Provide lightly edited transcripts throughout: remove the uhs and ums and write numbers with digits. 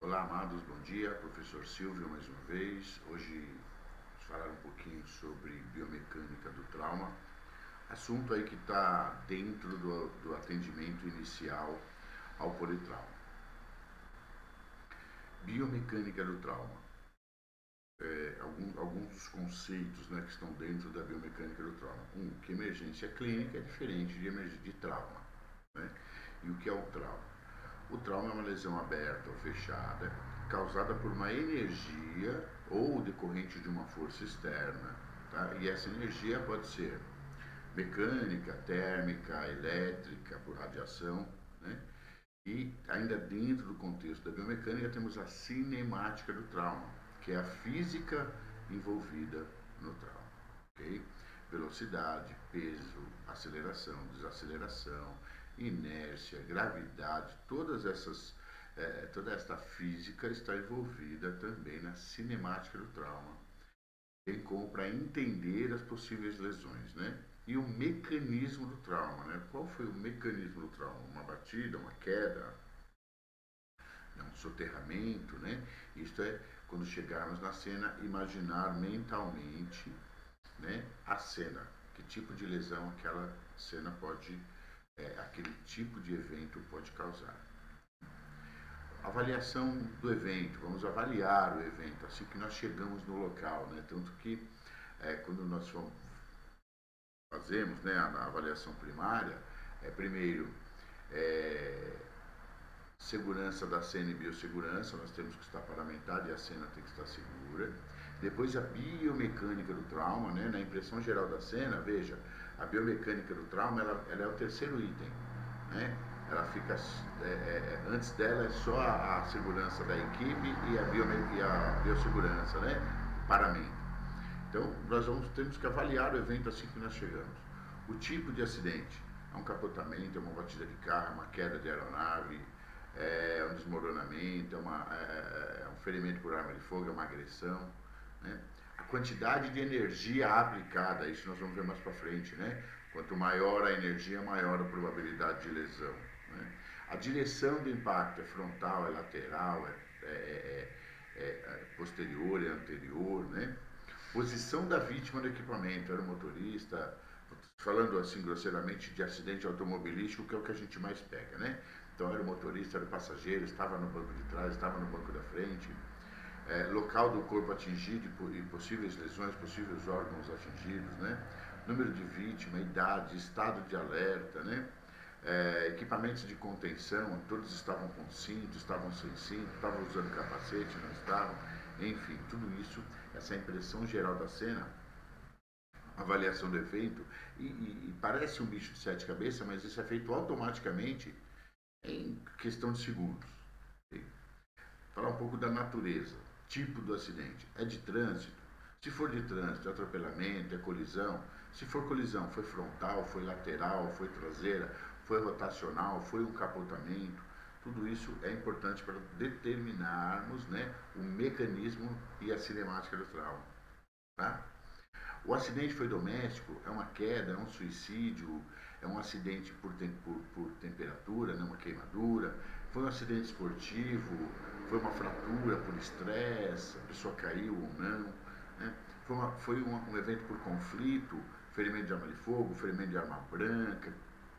Olá, amados, bom dia. Professor Silvio, mais uma vez. Hoje vamos falar um pouquinho sobre biomecânica do trauma. Assunto aí que está dentro do atendimento inicial ao politrauma. Biomecânica do trauma. Alguns dos conceitos, né, que estão dentro da biomecânica do trauma. Que emergência clínica é diferente de trauma. Né? E o que é o trauma? O trauma é uma lesão aberta ou fechada, causada por uma energia ou decorrente de uma força externa. Tá? E essa energia pode ser mecânica, térmica, elétrica, por radiação. Né? E ainda dentro do contexto da biomecânica temos a cinemática do trauma, que é a física envolvida no trauma. Okay? Velocidade, peso, aceleração, desaceleração, inércia, gravidade, toda esta física está envolvida também na cinemática do trauma, bem como para entender as possíveis lesões, né? E o mecanismo do trauma, né? Qual foi o mecanismo do trauma? Uma batida, uma queda, um soterramento, né? Isto é, quando chegarmos na cena, imaginar mentalmente, né, a cena, que tipo de lesão aquela cena pode, aquele tipo de evento pode causar. Avaliação do evento, vamos avaliar o evento assim que nós chegamos no local, né? Tanto que quando nós fazemos, né, a avaliação primária, primeiro segurança da cena e biossegurança, nós temos que estar paramentado e a cena tem que estar segura. Depois a biomecânica do trauma, né? Na impressão geral da cena, veja, a biomecânica do trauma ela é o terceiro item. Né? Ela fica, antes dela é só a segurança da equipe e a biossegurança, né? O paramento. Então nós temos que avaliar o evento assim que nós chegamos. O tipo de acidente, é um capotamento, é uma batida de carro, é uma queda de aeronave, é um desmoronamento, é um ferimento por arma de fogo, é uma agressão. Né? A quantidade de energia aplicada, isso nós vamos ver mais para frente, né? Quanto maior a energia, maior a probabilidade de lesão. Né? A direção do impacto é frontal, é lateral, é posterior, é anterior. Né? Posição da vítima do equipamento, era o motorista, falando assim grosseiramente de acidente automobilístico, que é o que a gente mais pega. Né? Então era o motorista, era o passageiro, estava no banco de trás, estava no banco da frente. Local do corpo atingido e possíveis lesões, possíveis órgãos atingidos, né? Número de vítima, idade, estado de alerta, né? Equipamentos de contenção, todos estavam com cinto, estavam sem cinto, estavam usando capacete, não estavam, enfim, tudo isso, essa impressão geral da cena, avaliação do evento, e parece um bicho de sete cabeças, mas isso é feito automaticamente em questão de segundos. Okay? Falar um pouco da natureza. Tipo do acidente, é de trânsito? Se for de trânsito, é atropelamento, é colisão. Se for colisão, foi frontal, foi lateral, foi traseira, foi rotacional, foi um capotamento. Tudo isso é importante para determinarmos, né, o mecanismo e a cinemática do trauma. Tá? O acidente foi doméstico, é uma queda, é um suicídio, é um acidente por temperatura, né, uma queimadura, foi um acidente esportivo, foi uma fratura por estresse, a pessoa caiu ou não, né? Foi um evento por conflito, ferimento de arma de fogo, ferimento de arma branca,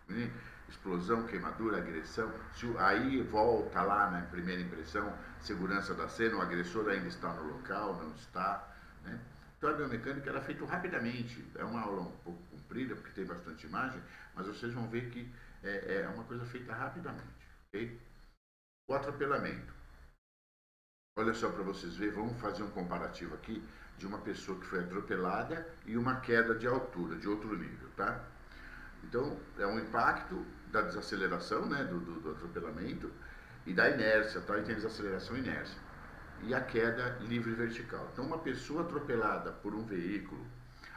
né? Explosão, queimadura, agressão. Aí volta lá na primeira impressão, segurança da cena, o agressor ainda está no local, não está, né? Então a biomecânica ela é feita rapidamente, é uma aula um pouco comprida porque tem bastante imagem, mas vocês vão ver que é uma coisa feita rapidamente. Okay? O atropelamento. Olha só para vocês verem, vamos fazer um comparativo aqui de uma pessoa que foi atropelada e uma queda de altura, de outro nível, tá? Então é um impacto da desaceleração, né, do atropelamento e da inércia, tá? E tem desaceleração e inércia. E a queda livre vertical. Então, uma pessoa atropelada por um veículo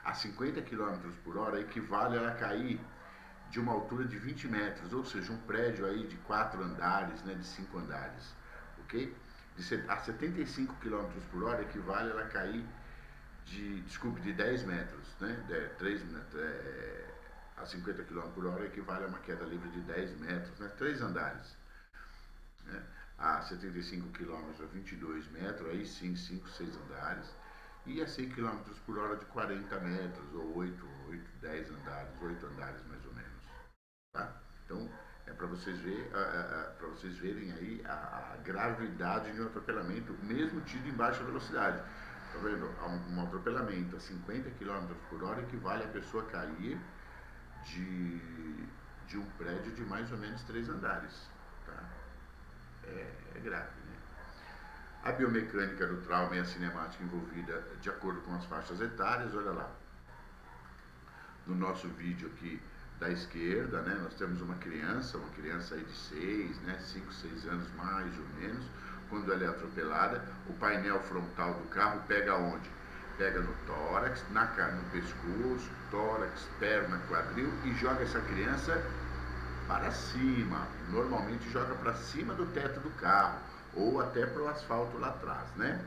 a 50 km por hora equivale a ela cair de uma altura de 20 metros, ou seja, um prédio aí de 4 andares, né, de 5 andares, ok? A 75 km por hora equivale a ela cair de 10 metros, né, a 50 km por hora equivale a uma queda livre de 10 metros, né, 3 andares. Né? A 75 km a 22 metros, aí sim 5, 6 andares, e a 100 km por hora de 40 metros, ou 8, 10 andares, 8 andares mais ou menos. Tá? Então, é para vocês, vocês verem aí a gravidade de um atropelamento, mesmo tido em baixa velocidade. Tá vendo? Um atropelamento a 50 km por hora equivale a pessoa cair de um prédio de mais ou menos 3 andares. Tá? É grave, né? A biomecânica do trauma e a cinemática envolvida de acordo com as faixas etárias, olha lá. No nosso vídeo aqui da esquerda, né, nós temos uma criança aí de 6, né, 5, 6 anos mais ou menos, quando ela é atropelada, o painel frontal do carro pega onde? Pega no tórax, no pescoço, tórax, perna, quadril e joga essa criança para cima. Normalmente joga para cima do teto do carro ou até para o asfalto lá atrás, né?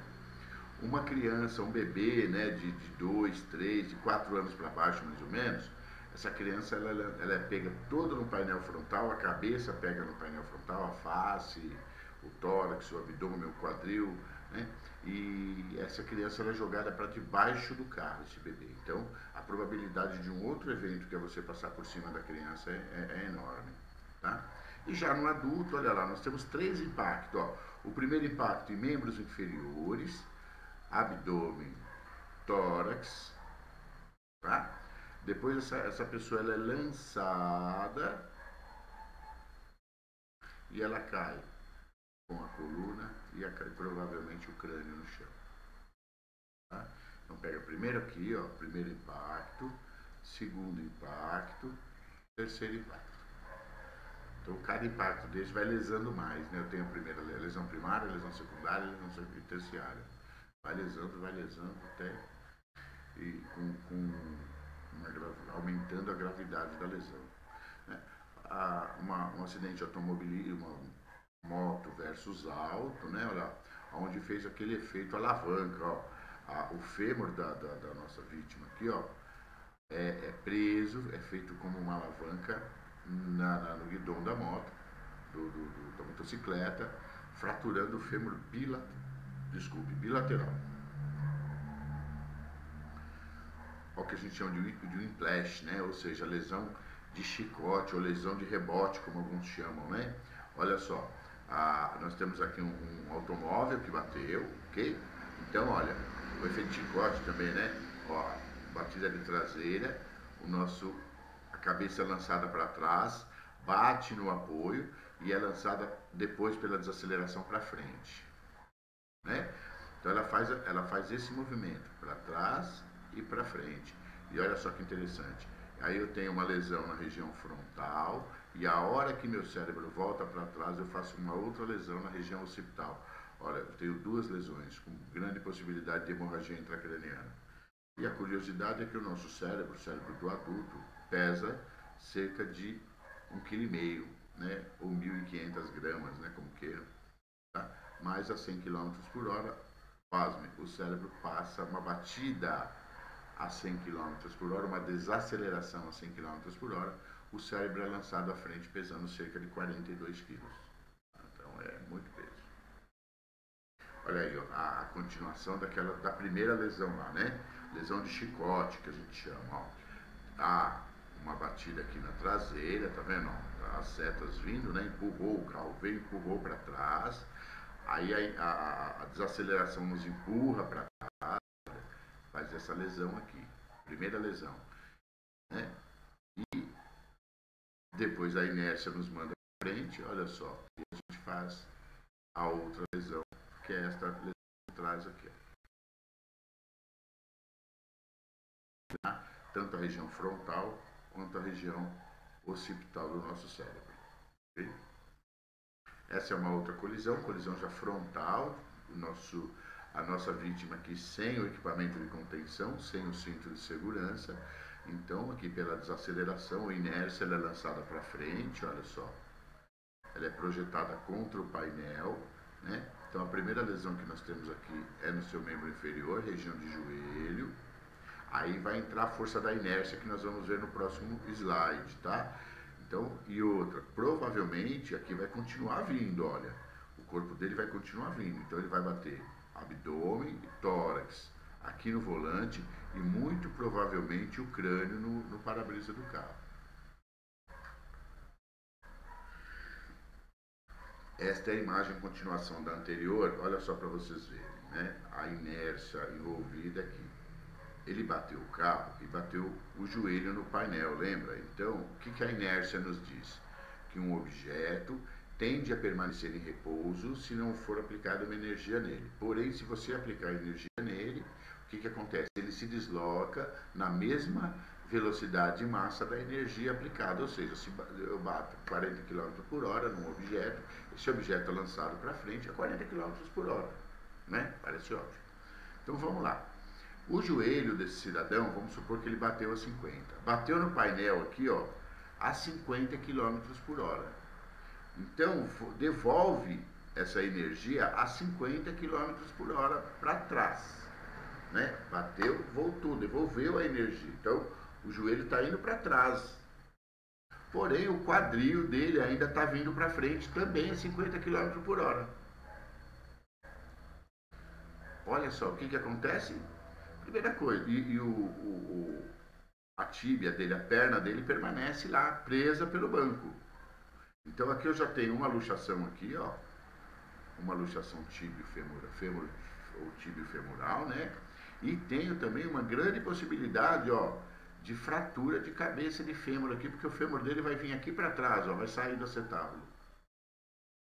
Uma criança, um bebê, né, de 2, 3, de 4 anos para baixo mais ou menos, essa criança ela é pega toda no painel frontal, a cabeça pega no painel frontal, a face, o tórax, o abdômen, o quadril, né? E essa criança ela é jogada para debaixo do carro, esse bebê. Então, a probabilidade de um outro evento, que é você passar por cima da criança, é enorme. Tá? E já no adulto, olha lá, nós temos 3 impactos. Ó. O primeiro impacto em membros inferiores, abdômen, tórax, tá? Depois essa pessoa ela é lançada e ela cai com a coluna e provavelmente o crânio no chão. Tá? Então pega primeiro aqui, ó, primeiro impacto, segundo impacto, terceiro impacto. Então cada impacto desse vai lesando mais, né? Eu tenho a primeira lesão primária, lesão secundária, lesão terciária. Vai lesando até e aumentando a gravidade da lesão. Né? Um acidente automobilístico, uma moto versus auto, né? Olha, onde fez aquele efeito alavanca, ó. O fêmur da nossa vítima aqui, ó, é preso, é feito como uma alavanca no guidão da moto, da motocicleta, fraturando o fêmur bilateral. O que a gente chama de whiplash, né? Ou seja, lesão de chicote ou lesão de rebote, como alguns chamam, né? Olha só, nós temos aqui um automóvel que bateu, ok? Então, olha, o efeito de chicote também, né? Ó, batida de traseira, a cabeça é lançada para trás, bate no apoio e é lançada depois pela desaceleração para frente, né? Então ela faz esse movimento para trás e para frente. E olha só que interessante. Aí eu tenho uma lesão na região frontal e a hora que meu cérebro volta para trás eu faço uma outra lesão na região occipital. Olha, eu tenho 2 lesões com grande possibilidade de hemorragia intracraniana. E a curiosidade é que o nosso cérebro, o cérebro do adulto, pesa cerca de 1,5 kg, né? Ou 1.500 gramas, né? Como queiram. Tá? Mais a 100 km por hora, pasme, o cérebro passa uma batida a 100 km por hora, uma desaceleração a 100 km por hora, o cérebro é lançado à frente pesando cerca de 42 kg. Então é muito peso. Olha aí, ó, a continuação da primeira lesão lá, né? Lesão de chicote, que a gente chama, ó. Uma batida aqui na traseira, tá vendo? Ó, as setas vindo, né? Empurrou o carro, empurrou para trás. Aí a desaceleração nos empurra para trás, faz essa lesão aqui, primeira lesão, né? E depois a inércia nos manda para frente, olha só, e a gente faz a outra lesão, que é esta lesão que traz aqui, ó. Tanto a região frontal quanto a região occipital do nosso cérebro. Okay? Essa é uma outra colisão já frontal, a nossa vítima aqui sem o equipamento de contenção, sem o cinto de segurança. Então, aqui pela desaceleração, a inércia ela é lançada para frente, olha só. Ela é projetada contra o painel, né? Então, a primeira lesão que nós temos aqui é no seu membro inferior, região de joelho. Aí vai entrar a força da inércia que nós vamos ver no próximo slide, tá? Então, e outra, provavelmente aqui vai continuar vindo, olha. O corpo dele vai continuar vindo, então ele vai bater abdômen e tórax aqui no volante e muito provavelmente o crânio no para-brisa do carro. Esta é a imagem continuação da anterior, olha só para vocês verem, né? A inércia envolvida aqui. Ele bateu o carro e bateu o joelho no painel, lembra? Então, o que a inércia nos diz? Que um objeto tende a permanecer em repouso se não for aplicada uma energia nele. Porém, se você aplicar energia nele, o que acontece? Ele se desloca na mesma velocidade e massa da energia aplicada, ou seja, se eu bato 40 km por hora num objeto, esse objeto é lançado para frente a 40 km por hora, né? Parece óbvio. Então vamos lá. O joelho desse cidadão, vamos supor que ele bateu a 50. Bateu no painel aqui, ó, a 50 km por hora. Então, devolve essa energia a 50 km por hora para trás. Né? Bateu, voltou, devolveu a energia. Então, o joelho está indo para trás. Porém, o quadril dele ainda está vindo para frente também a 50 km por hora. Olha só, o que acontece? Primeira coisa, a tíbia dele, a perna dele permanece lá, presa pelo banco. Então aqui eu já tenho uma luxação aqui, ó, uma luxação tíbio-femoral, ou tíbio-femoral, né? E tenho também uma grande possibilidade, ó, de fratura de cabeça de fêmur aqui, porque o fêmur dele vai vir aqui para trás, ó, vai sair do acetábulo.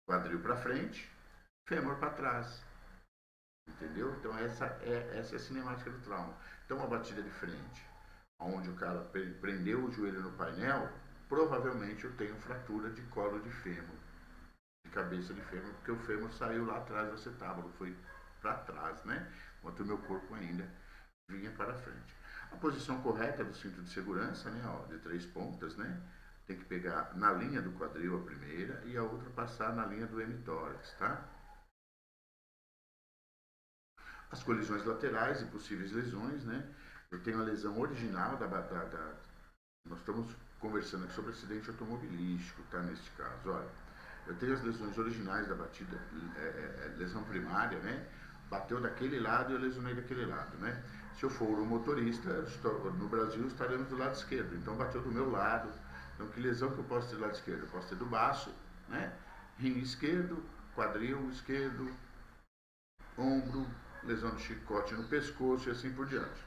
Quadril para frente, fêmur para trás. Entendeu? Então essa é a cinemática do trauma. Então uma batida de frente, onde o cara prendeu o joelho no painel, provavelmente eu tenho fratura de colo de fêmur, de cabeça de fêmur, porque o fêmur saiu lá atrás do acetábulo, foi para trás, né? Enquanto o meu corpo ainda vinha para frente. A posição correta do cinto de segurança, né? Ó, de 3 pontas, né? Tem que pegar na linha do quadril a primeira e a outra passar na linha do hemitórax, tá? As colisões laterais e possíveis lesões, né? Eu tenho a lesão original nós estamos conversando aqui sobre acidente automobilístico, tá? Neste caso, olha, eu tenho as lesões originais da batida, lesão primária, né? Bateu daquele lado e eu lesionei daquele lado, né? Se eu for o motorista, no Brasil estaremos do lado esquerdo, então bateu do meu lado. Então, que lesão que eu posso ter do lado esquerdo? Eu posso ter do baço, né? Rim esquerdo, quadril esquerdo, ombro, lesão de chicote no pescoço e assim por diante.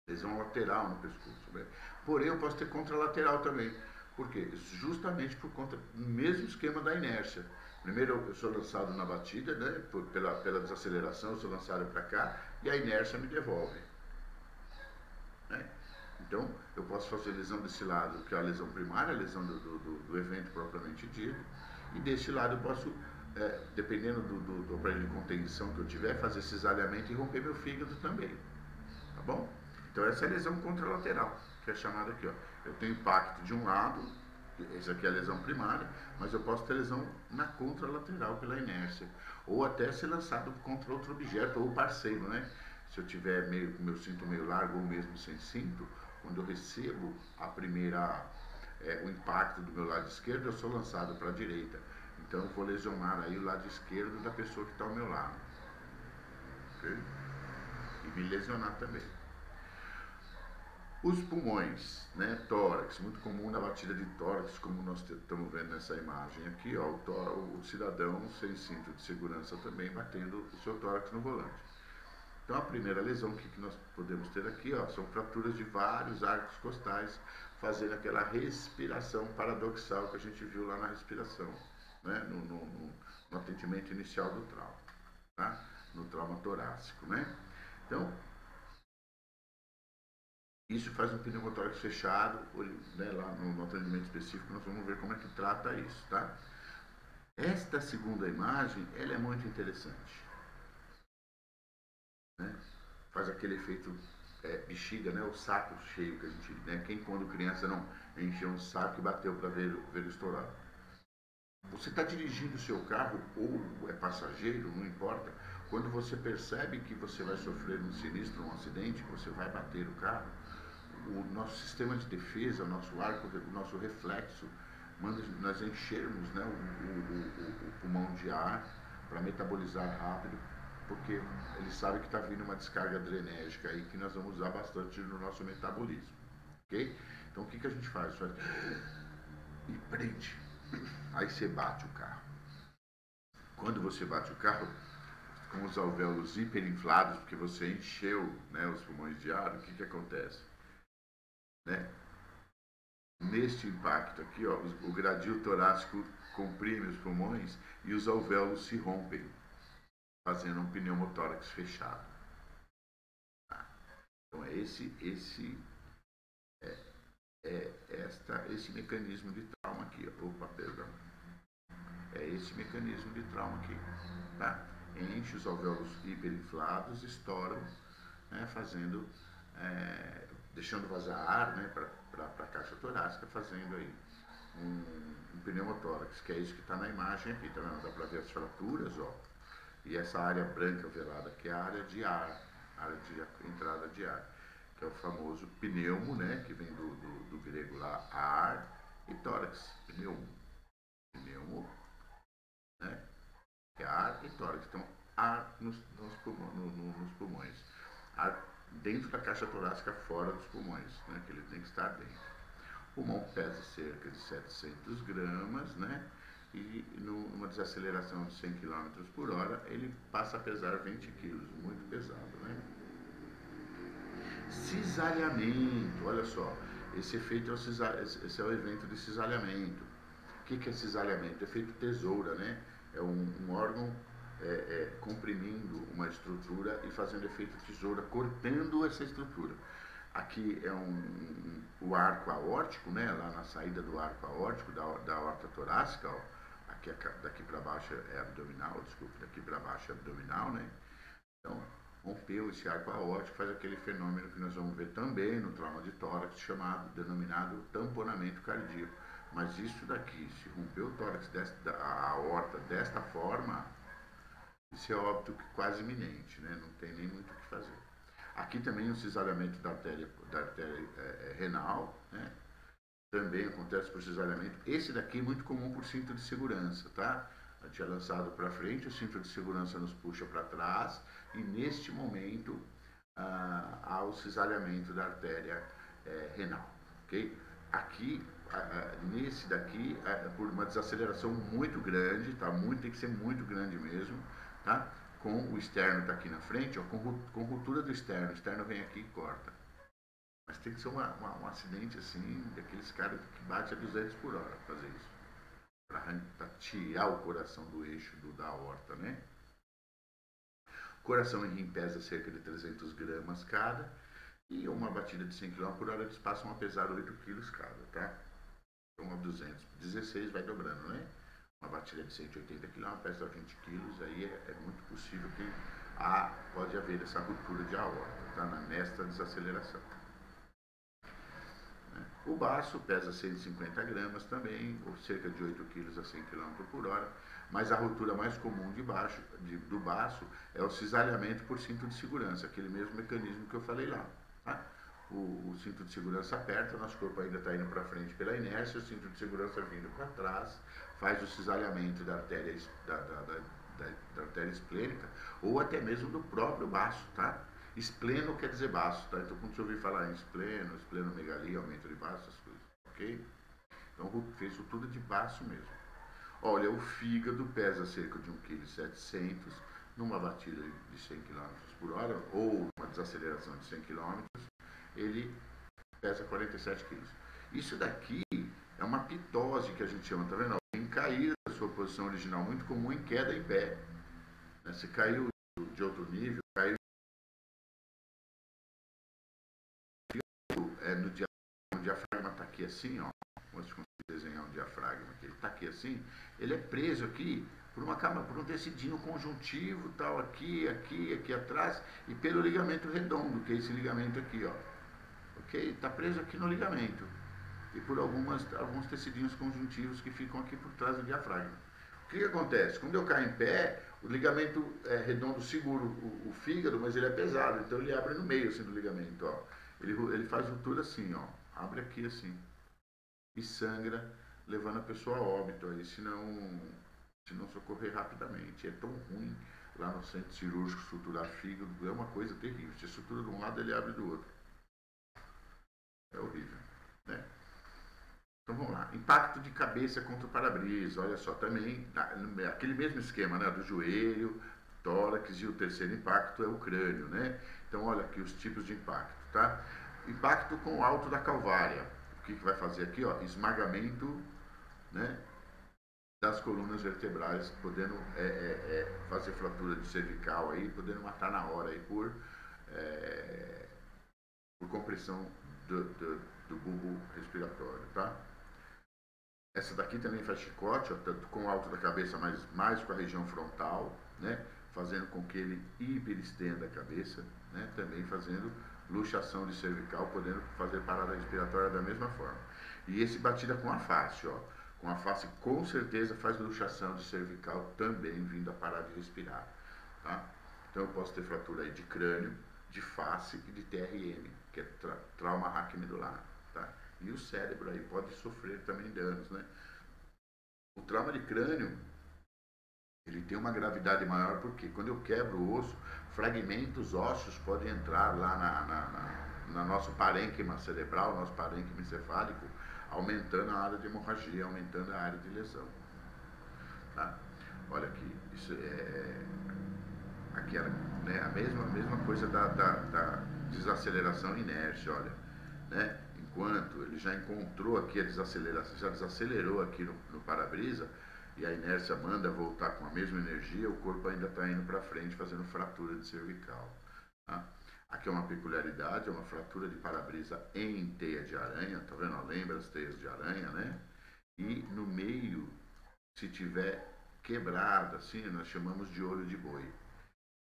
Lesão lateral no pescoço. Né? Porém, eu posso ter contralateral também. Por quê? Justamente por conta do mesmo esquema da inércia. Primeiro eu sou lançado na batida, né? pela desaceleração, eu sou lançado para cá e a inércia me devolve. Né? Então, eu posso fazer lesão desse lado, que é a lesão primária, a lesão do evento propriamente dito, e desse lado eu posso, dependendo do aparelho de contenção que eu tiver, fazer cisalhamento e romper meu fígado também. Tá bom? Então, essa é a lesão contralateral, que é chamada aqui, ó. Eu tenho impacto de um lado, essa aqui é a lesão primária, mas eu posso ter lesão na contralateral pela inércia, ou até ser lançado contra outro objeto ou parceiro, né? Se eu tiver meu cinto meio largo ou mesmo sem cinto, quando eu recebo o impacto do meu lado esquerdo, eu sou lançado para a direita. Então eu vou lesionar aí o lado esquerdo da pessoa que está ao meu lado. Okay? E me lesionar também. Os pulmões, né, tórax, muito comum na batida de tórax, como nós estamos vendo nessa imagem aqui, ó, o cidadão sem cinto de segurança também batendo o seu tórax no volante. Então a primeira lesão que nós podemos ter aqui, ó, são fraturas de vários arcos costais, fazendo aquela respiração paradoxal que a gente viu lá na respiração, né, no atendimento inicial do trauma, tá? No trauma torácico, né? Então, isso faz um pneumotórax fechado, né, lá no atendimento específico nós vamos ver como é que trata isso, tá? Esta segunda imagem, ela é muito interessante. Né? Faz aquele efeito bexiga, né? O saco cheio que a gente, né? Quem quando criança não encheu um saco e bateu para ver estourar. Você está dirigindo o seu carro ou é passageiro, não importa. Quando você percebe que você vai sofrer um sinistro, um acidente, que você vai bater o carro, o nosso sistema de defesa, o nosso arco, o nosso reflexo, nós enchermos, né, o pulmão de ar para metabolizar rápido, porque ele sabe que está vindo uma descarga adrenérgica aí que nós vamos usar bastante no nosso metabolismo, ok? Então o que a gente faz? E prende. Aí você bate o carro. Quando você bate o carro, com os alvéolos hiperinflados, porque você encheu, né, os pulmões de ar, o que acontece? Né? Neste impacto aqui, ó, o gradil torácico comprime os pulmões e os alvéolos se rompem, fazendo um pneumotórax fechado. Tá? Então é esse mecanismo de trauma aqui. Opa, perdão. É esse mecanismo de trauma aqui. Tá? Enche os alvéolos hiperinflados, estouram, né, deixando vazar ar, né, para a caixa torácica, fazendo aí um pneumotórax, que é isso que está na imagem aqui, tá vendo? Dá para ver as fraturas, ó. E essa área branca velada que é a área de ar, área de entrada de ar, que é o famoso pneumo, né, que vem do grego lá, ar, e tórax, pneumo, né, que é ar e tórax. Então, ar nos pulmões, ar dentro da caixa torácica, fora dos pulmões, né, que ele tem que estar dentro. O pulmão pesa cerca de 700 gramas, né, e numa desaceleração de 100 km por hora, ele passa a pesar 20 kg, muito pesado, né? Cisalhamento, olha só, esse é o evento de cisalhamento. O que é cisalhamento? É efeito tesoura, né? É um órgão comprimindo uma estrutura e fazendo efeito tesoura, cortando essa estrutura. Aqui é o arco aórtico, né? Lá na saída do arco aórtico, da aorta torácica, ó. Aqui, daqui para baixo é abdominal, desculpe, daqui para baixo é abdominal, né? Então, rompeu esse arco aórtico, faz aquele fenômeno que nós vamos ver também no trauma de tórax, denominado tamponamento cardíaco. Mas isso daqui, se rompeu o tórax, a aorta desta forma, isso é óbito quase iminente, né? Não tem nem muito o que fazer. Aqui também o cisalhamento da artéria renal, né? Também acontece por cisalhamento. Esse daqui é muito comum por cinto de segurança, tá? A gente é lançado para frente, o cinto de segurança nos puxa para trás e neste momento há o cisalhamento da artéria renal, ok? Aqui, nesse daqui, por uma desaceleração muito grande, tá? Tem que ser muito grande mesmo, tá? Com o externo está aqui na frente, ó, com ruptura do externo. O externo vem aqui e corta. Mas tem que ser um acidente assim, daqueles caras que bate a 200 por hora fazer isso. Para tirar o coração do eixo da aorta, né? O coração em rim pesa cerca de 300 gramas cada. E uma batida de 100 km por hora eles passam a pesar 8 kg cada, tá? Então a 200, 16 vai dobrando, né? Uma batida de 180 km pesa 20 kg, aí é muito possível que pode haver essa ruptura de aorta, tá? Nesta desaceleração. O baço pesa 150 gramas também, ou cerca de 8 kg a 100 km por hora, mas a ruptura mais comum do baço é o cisalhamento por cinto de segurança, aquele mesmo mecanismo que eu falei lá. Tá? O cinto de segurança aperta, nosso corpo ainda está indo para frente pela inércia, o cinto de segurança vindo para trás, faz o cisalhamento da artéria, da artéria esplênica, ou até mesmo do próprio baço, tá? Espleno quer dizer baço, tá? Então quando você ouvir falar em esplenomegalia, aumento de baço, essas coisas, ok? Então fez tudo de baço mesmo. Olha, o fígado pesa cerca de 1,7 kg numa batida de 100 km por hora, ou uma desaceleração de 100 km, ele pesa 47 kg. Isso daqui é uma pitose que a gente chama, tá vendo? Em cair da sua posição original, muito comum em queda em pé. Você caiu de outro nível, caiu no diafragma, está aqui assim, ó. Vamos conseguir desenhar um diafragma aqui. Ele está aqui assim, ele é preso aqui por um tecidinho conjuntivo, tal, aqui atrás, e pelo ligamento redondo, que é esse ligamento aqui, ó. Ok? Está preso aqui no ligamento. E por alguns tecidinhos conjuntivos que ficam aqui por trás do diafragma. O que acontece? Quando eu caio em pé, o ligamento redondo segura o fígado, mas ele é pesado, então ele abre no meio assim do ligamento, ó. Ele faz ruptura assim, ó. Abre aqui assim. E sangra levando a pessoa a óbito aí, se não socorrer rapidamente. É tão ruim lá no centro cirúrgico estruturar fígado, é uma coisa terrível. Se estrutura de um lado, ele abre do outro. É horrível, né? Então vamos lá. Impacto de cabeça contra o para-brisa. Olha só, também aquele mesmo esquema, né? Do joelho, tórax, e o terceiro impacto é o crânio, né? Então olha aqui os tipos de impacto, tá? Impacto com o alto da calvária. O que vai fazer aqui, ó? Esmagamento, né? Das colunas vertebrais, podendo fazer fratura de cervical aí, podendo matar na hora aí por compressão do bulbo respiratório, tá? Essa daqui também faz chicote, ó, tanto com o alto da cabeça, mas mais com a região frontal, né? Fazendo com que ele hiperestenda a cabeça, né? Também fazendo luxação de cervical, podendo fazer parada respiratória da mesma forma. E esse batida com a face, ó. Com a face com certeza faz luxação de cervical também, vindo a parar de respirar, tá? Então eu posso ter fratura aí de crânio, de face e de TRM, que é trauma raquimedular, tá? E o cérebro aí pode sofrer também danos, né? O trauma de crânio, ele tem uma gravidade maior porque quando eu quebro o osso, fragmentos ósseos podem entrar lá na nosso parênquima cerebral, nosso parênquima encefálico, aumentando a área de hemorragia, aumentando a área de lesão. Tá? Olha aqui, isso aqui era, né, a mesma coisa da desaceleração e inércia, olha, né? Enquanto ele já encontrou aqui a desaceleração, já desacelerou aqui no para-brisa, e a inércia manda voltar com a mesma energia, o corpo ainda está indo para frente, fazendo fratura de cervical. Tá? Aqui é uma peculiaridade, é uma fratura de para-brisa em teia de aranha, tá vendo? Lembra as teias de aranha, né? E no meio, se tiver quebrada, assim, nós chamamos de olho de boi.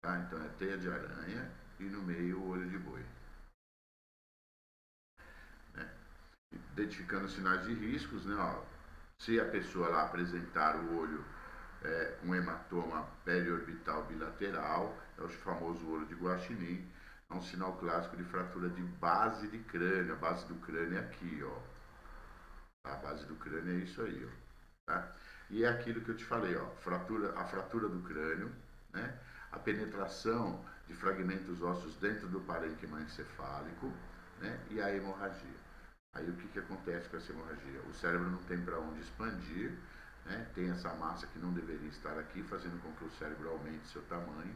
Tá? Então é teia de aranha e no meio o olho de boi. Né? Identificando sinais de riscos, né? Ó, se a pessoa lá apresentar o olho com hematoma periorbital bilateral, é o famoso olho de guaxinim, é um sinal clássico de fratura de base de crânio. A base do crânio é aqui, ó. A base do crânio é isso aí, ó. Tá? E é aquilo que eu te falei, ó, a fratura do crânio, né? A penetração de fragmentos ósseos dentro do parênquima encefálico, né? E a hemorragia. Aí o que acontece com essa hemorragia? O cérebro não tem para onde expandir, né? Tem essa massa que não deveria estar aqui, fazendo com que o cérebro aumente seu tamanho,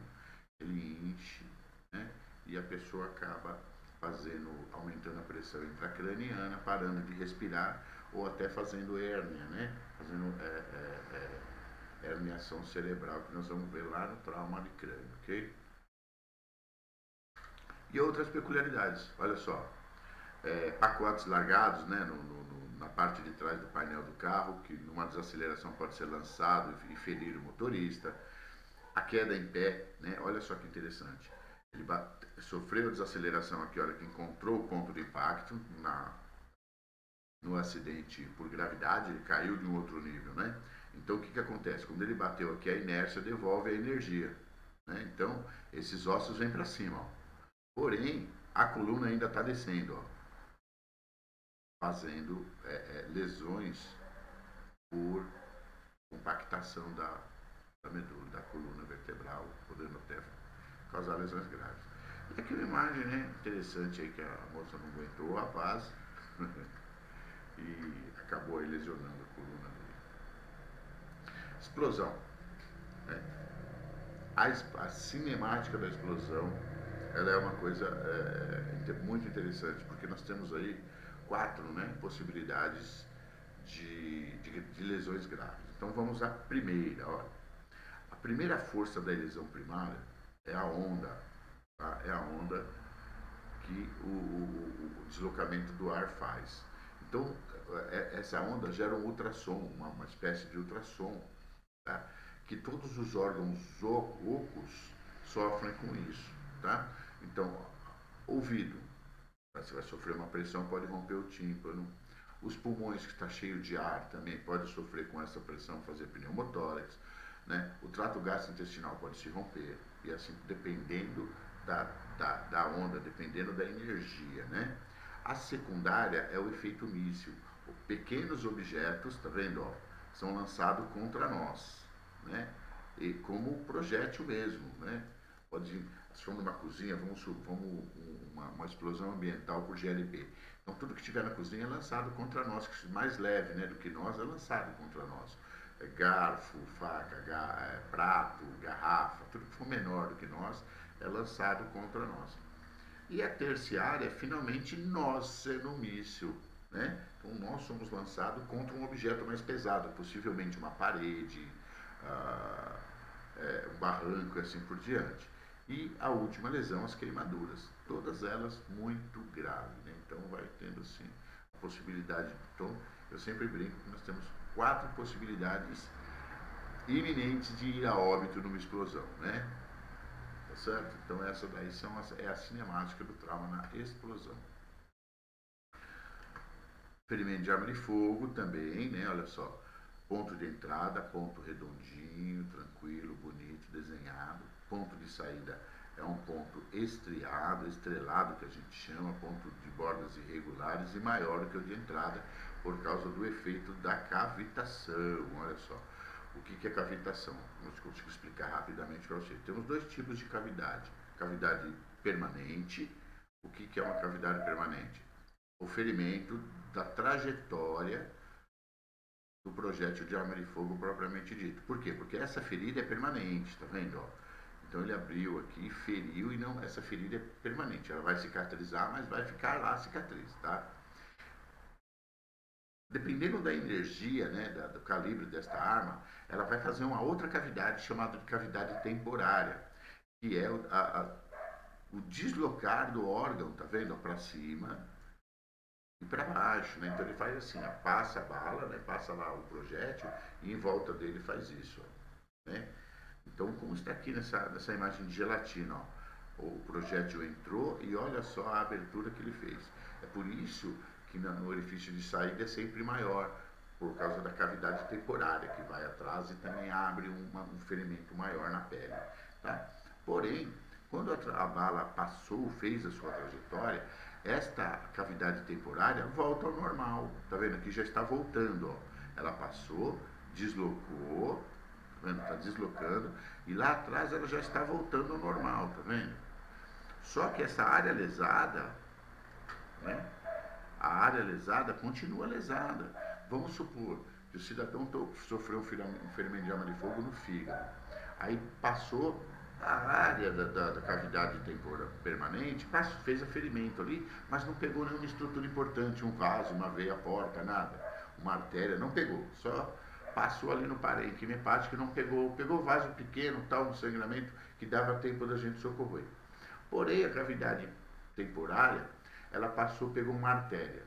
ele enche, né? E a pessoa acaba aumentando a pressão intracraniana, parando de respirar, ou até fazendo hérnia, né? Fazendo herniação cerebral, que nós vamos ver lá no trauma de crânio, ok? E outras peculiaridades, olha só, pacotes largados, né, na parte de trás do painel do carro, que numa desaceleração pode ser lançado e ferir o motorista, a queda em pé, né, olha só que interessante, ele sofreu desaceleração aqui, olha, que encontrou o ponto de impacto no acidente por gravidade, ele caiu de um outro nível, né? Então o que acontece? Quando ele bateu aqui, a inércia devolve a energia, né? Então esses ossos vêm para cima, ó. Porém a coluna ainda está descendo, ó, fazendo lesões por compactação da medula, da coluna vertebral, podendo até causar lesões graves. E aqui uma imagem, né, interessante aí, que a moça não aguentou a base e acabou aí lesionando a coluna dele. Explosão. A cinemática da explosão, ela é uma coisa muito interessante, porque nós temos aí 4, né, possibilidades de lesões graves. Então vamos à primeira. Olha. A primeira força da lesão primária é a onda, tá? É a onda que o deslocamento do ar faz. Então essa onda gera um ultrassom, uma espécie de ultrassom, tá? Que todos os órgãos ocos sofrem com isso, tá? Então, ouvido, você vai sofrer uma pressão, pode romper o tímpano. Os pulmões, que está cheio de ar, também pode sofrer com essa pressão, fazer pneumotórax, né? O trato gastrointestinal pode se romper, e assim, dependendo da onda, dependendo da energia, né? A secundária é o efeito míssil. O pequenos objetos, tá vendo? Ó, são lançados contra nós, né? E como projétil mesmo, né? Pode, se for numa cozinha, vamos uma explosão ambiental por GLP. Então tudo que estiver na cozinha é lançado contra nós, que mais leve, né, do que nós é lançado contra nós. Garfo, faca, prato, garrafa, tudo que for menor do que nós é lançado contra nós. E a terciária é finalmente nós sendo um míssil, né? Então nós somos lançados contra um objeto mais pesado, possivelmente uma parede, um barranco e assim por diante. E a última lesão, as queimaduras, todas elas muito graves, né? Então vai tendo sim a possibilidade. Então eu sempre brinco que nós temos 4 possibilidades iminentes de ir a óbito numa explosão, né? Tá certo? Então essa daí é a cinemática do trauma na explosão. Ferimento de arma de fogo também, né? Olha só, ponto de entrada, ponto redondinho, tranquilo, bonito, desenhado. Ponto de saída é um ponto estriado, estrelado, que a gente chama, ponto de bordas irregulares e maior do que o de entrada, por causa do efeito da cavitação. Olha só, o que é cavitação? Eu consigo explicar rapidamente para você. Temos 2 tipos de cavidade. Cavidade permanente. O que é uma cavidade permanente? O ferimento da trajetória do projétil de arma de fogo propriamente dito. Por quê? Porque essa ferida é permanente, tá vendo? Ó? Então ele abriu aqui, feriu e não, essa ferida é permanente. Ela vai cicatrizar, mas vai ficar lá a cicatriz, tá? Dependendo da energia, né, do calibre desta arma, ela vai fazer uma outra cavidade chamada de cavidade temporária, que é o deslocar do órgão, tá vendo? Para cima e para baixo, né? Então ele faz assim, ó, passa a bala, né? Passa lá o projétil e em volta dele faz isso, ó, né? Então, como está aqui nessa imagem de gelatina, ó, o projétil entrou e olha só a abertura que ele fez. É por isso que no orifício de saída é sempre maior, por causa da cavidade temporária que vai atrás e também abre um ferimento maior na pele, tá? Porém, quando a bala passou, fez a sua trajetória, esta cavidade temporária volta ao normal, tá vendo? Aqui já está voltando, ó. Ela passou, deslocou, tá vendo? Está deslocando e lá atrás ela já está voltando ao normal, tá vendo? Só que essa área lesada, né? A área lesada continua lesada. Vamos supor que o cidadão sofreu um ferimento de arma de fogo no fígado. Aí passou a área da cavidade permanente, fez a ferimento ali, mas não pegou nenhuma estrutura importante, um vaso, uma veia porta, nada. Uma artéria, não pegou. Só passou ali no parênquima hepático e não pegou. Pegou vaso pequeno, tal, um sangramento que dava tempo da gente socorrer. Porém, a cavidade temporária, ela passou, pegou uma artéria,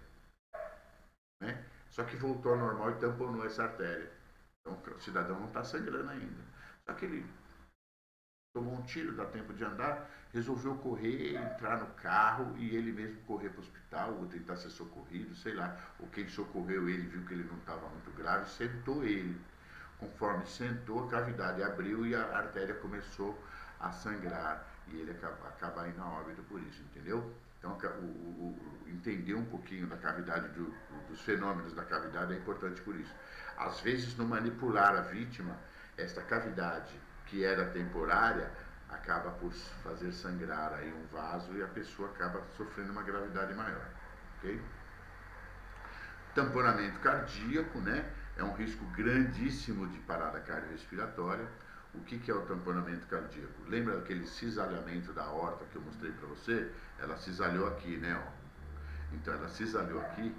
né? Só que voltou ao normal e tamponou essa artéria. Então o cidadão não está sangrando ainda. Só que ele tomou um tiro, dá tempo de andar, resolveu correr, entrar no carro e ele mesmo correr para o hospital ou tentar ser socorrido, sei lá. Ou quem socorreu ele viu que ele não estava muito grave, sentou ele. Conforme sentou, a cavidade abriu e a artéria começou a sangrar e ele acaba indo a óbito por isso, entendeu? Então, entender um pouquinho da cavidade, dos fenômenos da cavidade é importante por isso. Às vezes, no manipular a vítima, esta cavidade, que era temporária, acaba por fazer sangrar aí um vaso e a pessoa acaba sofrendo uma gravidade maior, ok? Tamponamento cardíaco, né? É um risco grandíssimo de parada cardiorrespiratória. O que é o tamponamento cardíaco? Lembra aquele cisalhamento da aorta que eu mostrei para você? Ela cisalhou aqui, né? Ó. Então ela cisalhou aqui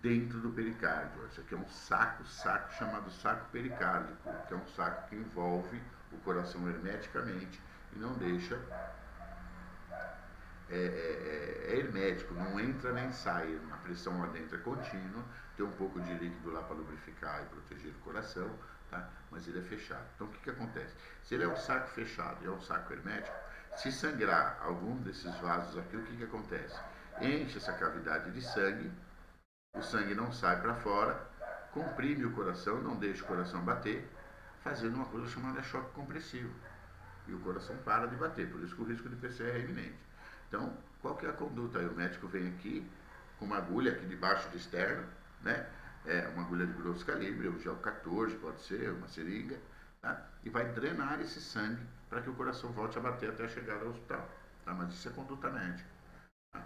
dentro do pericárdio. Isso aqui é um saco chamado saco pericárdico, que é um saco que envolve o coração hermeticamente e não deixa... É hermético, não entra nem sai, a pressão lá dentro é contínua, tem um pouco de líquido lá para lubrificar e proteger o coração, tá? Mas ele é fechado. Então o que acontece? Se ele é um saco fechado e é um saco hermético, se sangrar algum desses vasos aqui, o que acontece? Enche essa cavidade de sangue, o sangue não sai para fora, comprime o coração, não deixa o coração bater, fazendo uma coisa chamada choque compressivo. E o coração para de bater, por isso que o risco de PCR é iminente. Então, qual que é a conduta aí? O médico vem aqui, com uma agulha aqui debaixo do externo, né? Uma agulha de grosso calibre, o gel 14 pode ser, uma seringa, tá? E vai drenar esse sangue para que o coração volte a bater até a chegada ao hospital, tá? Mas isso é conduta médica. Tá?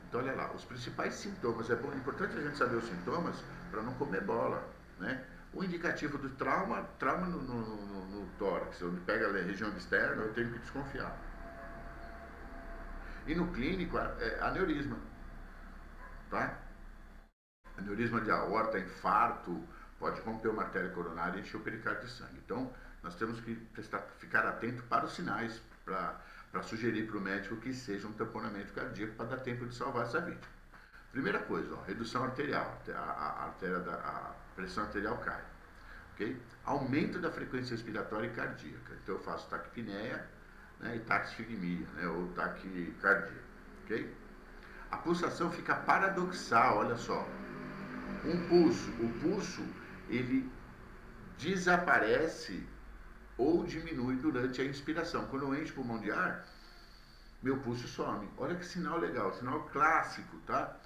Então olha lá, os principais sintomas, é importante a gente saber os sintomas para não comer bola, né? O indicativo do trauma no tórax, onde pega a região externa, eu tenho que desconfiar. E no clínico, aneurisma, tá? Aneurisma de aorta, infarto, pode romper uma artéria coronária e encher o pericárdio de sangue. Então, nós temos que ficar atento para os sinais, para sugerir para o médico que seja um tamponamento cardíaco para dar tempo de salvar essa vítima. Primeira coisa, redução arterial, a pressão arterial cai. Okay? Aumento da frequência respiratória e cardíaca. Então, eu faço taquipneia, né, e taquisfigmia, né, ou taquicardia. Okay? A pulsação fica paradoxal, olha só. O pulso, ele desaparece ou diminui durante a inspiração. Quando eu encho o pulmão de ar, meu pulso some. Olha que sinal legal, sinal clássico, tá?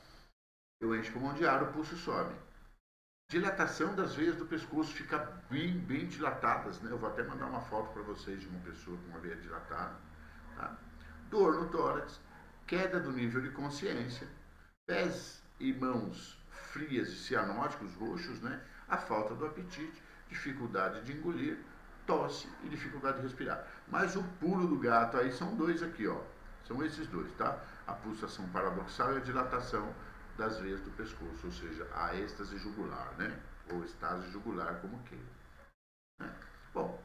Eu encho o pulmão de ar, o pulso some. Dilatação das veias do pescoço, fica bem dilatadas, né? Eu vou até mandar uma foto para vocês de uma pessoa com uma veia dilatada, tá? Dor no tórax, queda do nível de consciência, pés e mãos frias e cianóticos, roxos, né? A falta do apetite, dificuldade de engolir, tosse e dificuldade de respirar. Mas o pulo do gato aí são dois aqui, ó. São esses dois, tá? A pulsação paradoxal e a dilatação das veias do pescoço, ou seja, a êxtase jugular, né? Ou estase jugular, como queira. Né? Bom,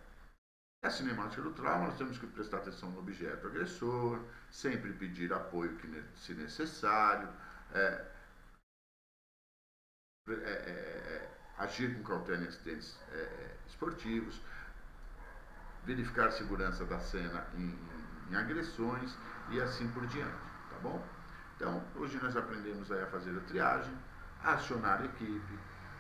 a cinemática do trauma, nós temos que prestar atenção no objeto agressor, sempre pedir apoio se necessário, agir com cautela em acidentes esportivos, verificar a segurança da cena em agressões e assim por diante, tá bom? Então, hoje nós aprendemos a fazer a triagem, a acionar a equipe,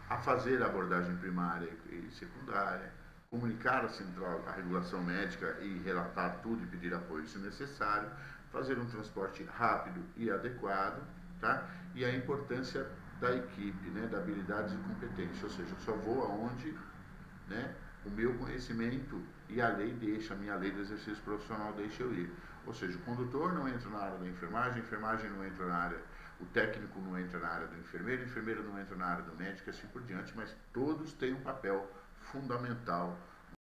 a fazer a abordagem primária e secundária, comunicar a central a regulação médica e relatar tudo e pedir apoio se necessário, fazer um transporte rápido e adequado, tá? E a importância da equipe, né, da habilidades e competência, ou seja, eu só vou aonde, né, o meu conhecimento e a lei deixa, a minha lei do exercício profissional deixa eu ir. Ou seja, o condutor não entra na área da enfermagem, a enfermagem não entra na área, o técnico não entra na área do enfermeiro, o enfermeiro não entra na área do médico, assim por diante, mas todos têm um papel fundamental